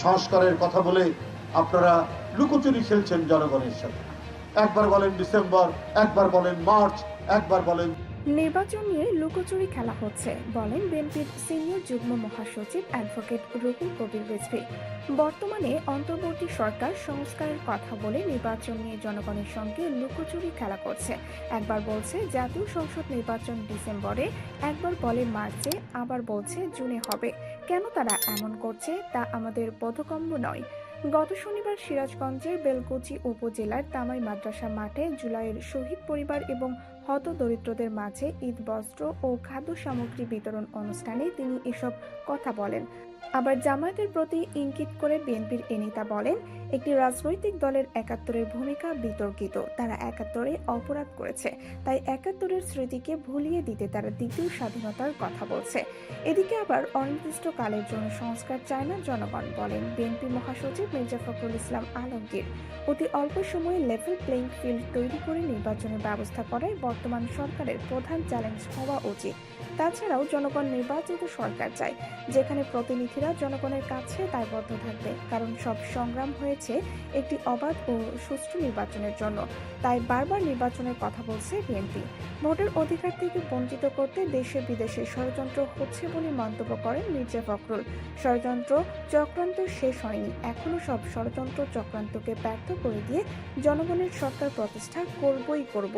সংস্কারের কথা বলে আপনারা লুকোচুরি খেলছেন জনগণের সাথে। একবার বলেন ডিসেম্বর, একবার বলেন মার্চ, একবার বলেন। নির্বাচন নিয়ে লুকোচুরি খেলা হচ্ছে বলেন বিএনপির সিনিয়র যুগ্ম মহাসচিব অ্যাডভোকেট রুহুল কবির রিজভী। বর্তমানে অন্তর্বর্তী সরকার সংস্কারের কথা বলে নির্বাচন নিয়ে জনগণের সঙ্গে লুকোচুরি খেলা করছে। একবার বলছে জাতীয় সংসদ নির্বাচন ডিসেম্বরে, একবার বলে মার্চে, আবার বলছে জুনে হবে। কেন তারা এমন করছে তা আমাদের বোধগম্য নয়। গত শনিবার সিরাজগঞ্জের বেলকুচি উপজেলার তামাই মাদ্রাসা মাঠে জুলাইয়ের শহীদ পরিবার এবং হতদরিদ্রদের মাঝে ঈদ বস্ত্র ও খাদ্য সামগ্রী বিতরণ অনুষ্ঠানে তিনি এসব কথা বলেন। আবার জামায়াতের প্রতি ইঙ্গিত করে বিএনপির এ নেতা বলেন, একটি রাজনৈতিক দলের একাত্তরের ভূমিকা বিতর্কিত। তারা একাত্তরে অপরাধ করেছে, তাই একাত্তরের স্মৃতিকে ভুলিয়ে দিতে তারা দ্বিতীয় স্বাধীনতার কথা বলছে। এদিকে আবার অনির্দিষ্টকালের জন্য সংস্কার চায় না জনগণ, বলেন বিএনপি মহাসচিব মির্জা ফখরুল ইসলাম আলমগীর। অতি অল্প সময়ে লেভেল প্লেইং ফিল্ড তৈরি করে নির্বাচনের ব্যবস্থা করাই বর্তমান সরকারের প্রধান চ্যালেঞ্জ হওয়া উচিত। তাছাড়াও জনগণ নির্বাচিত সরকার চায়, যেখানে প্রতিনিধিরা জনগণের কাছে দায়বদ্ধ থাকবে, কারণ সব সংগ্রাম হয়েছে একটি অবাধ ও সুষ্ঠু নির্বাচনের জন্য। তাই বারবার নির্বাচনের কথা বলছে বিএনপি। ভোটের অধিকার থেকে বঞ্চিত করতে দেশে বিদেশে ষড়যন্ত্র হচ্ছে বলে মন্তব্য করেন মির্জা ফখরুল। ষড়যন্ত্র চক্রান্ত শেষ হয়নি, এখনো সব ষড়যন্ত্র চক্রান্তকে ব্যর্থ করে দিয়ে জনগণের সরকার প্রতিষ্ঠা করবই করব।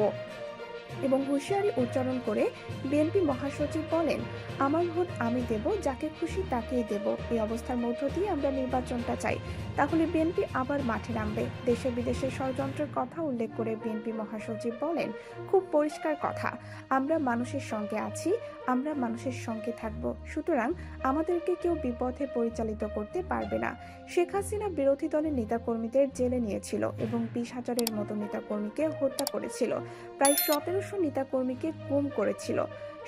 এবং হুঁশিয়ারি উচ্চারণ করে বিএনপি মহাসচিব বলেন, আমার ভোট আমি দেব, যাকে খুশি তাকেই দেব। এই অবস্থার মধ্য দিয়ে আমরা নির্বাচনটা চাই, তাহলে বিএনপি আবার মাঠে নামবে। দেশে বিদেশে ষড়যন্ত্রের কথা উল্লেখ করে বিএনপি মহাসচিব বলেন, খুব পরিষ্কার কথা, আমরা মানুষের সঙ্গে আছি, আমরা মানুষের সঙ্গে থাকব। সুতরাং আমাদেরকে কেউ বিপথে পরিচালিত করতে পারবে না। শেখ হাসিনা বিরোধী দলের নেতাকর্মীদের জেলে নিয়েছিল এবং 20,000-এর মতো নেতাকর্মীকে হত্যা করেছিল, প্রায় 1700 নেতাকর্মীকে গুম করেছিল,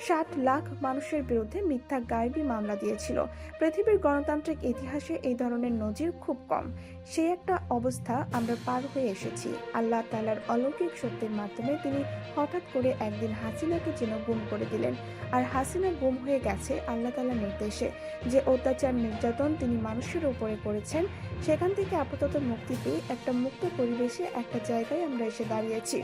60 লাখ মানুষের বিরুদ্ধে মিথ্যা গায়েবী মামলা দিয়েছিল। পৃথিবীর গণতান্ত্রিক ইতিহাসে এই ধরনের নজির খুব কম। সেই একটা অবস্থা আমরা পার হয়ে এসেছি। আল্লাহ তাআলার অলৌকিক শক্তির মাধ্যমে তিনি হঠাৎ করে একদিন হাসিনাকে যেন গুম করে দিলেন। আর হাসিনা গুম হয়ে গেছে আল্লাহ তাআলার নির্দেশে। যে অত্যাচার নির্যাতন তিনি মানুষের উপরে করেছেন, সেখান থেকে আপাতত মুক্তি পেয়ে একটা মুক্ত পরিবেশে একটা জায়গায় আমরা এসে দাঁড়িয়েছি।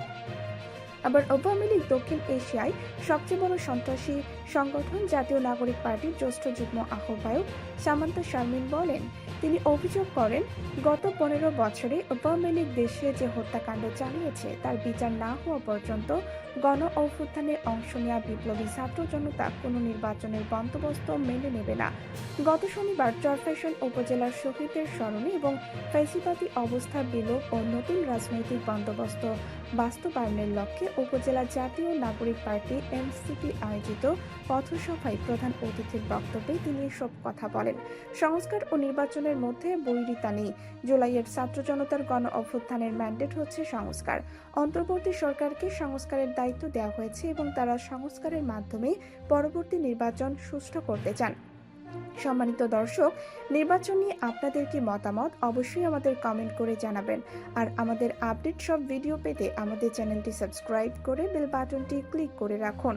আবার আওয়ামী লীগ দক্ষিণ এশিয়ায় সবচেয়ে বড় সন্ত্রাসী সংগঠন জাতীয় নাগরিক পার্টির জ্যেষ্ঠ যুগ্ম আহ্বায়ক সামান্তা শারমিন বলেন, তিনি অভিযোগ করেন, গত 15 বছরে আওয়ামী লীগ দেশে যে হত্যাকাণ্ড চালিয়েছে তার বিচার না হওয়া পর্যন্ত গণ অভ্যুত্থানে অংশ নেওয়া বিপ্লবী ছাত্র জনতা কোনো নির্বাচনের বন্দোবস্ত মেনে নেবে না। গত শনিবার চরফ্যাশন উপজেলার শহীদদের স্মরণে এবং ফ্যাসিবাদী অবস্থা বিলোপ ও নতুন রাজনৈতিক বন্দোবস্ত বাস্তবায়নের লক্ষ্যে উপজেলা জাতীয় নাগরিক পার্টি এনসিপি আয়োজিত পথসভায় প্রধান অতিথির বক্তব্যে তিনি এসব কথা বলেন। সংস্কার ও নির্বাচনের মধ্যে বৈরিতা নেই। জুলাইয়ের ছাত্র জনতার গণ অভ্যুত্থানের ম্যান্ডেট হচ্ছে সংস্কার। অন্তর্বর্তী সরকারকে সংস্কারের দায়িত্ব দেওয়া হয়েছে এবং তারা সংস্কারের মাধ্যমে পরবর্তী নির্বাচন সুষ্ঠু করতে চান। সম্মানিত দর্শক, নির্বাচন নিয়ে আপনাদের কি মতামত অবশ্যই আমাদের কমেন্ট করে জানাবেন। আর আমাদের আপডেট সব ভিডিও পেতে আমাদের চ্যানেলটি সাবস্ক্রাইব করে বেল বাটনটি ক্লিক করে রাখুন।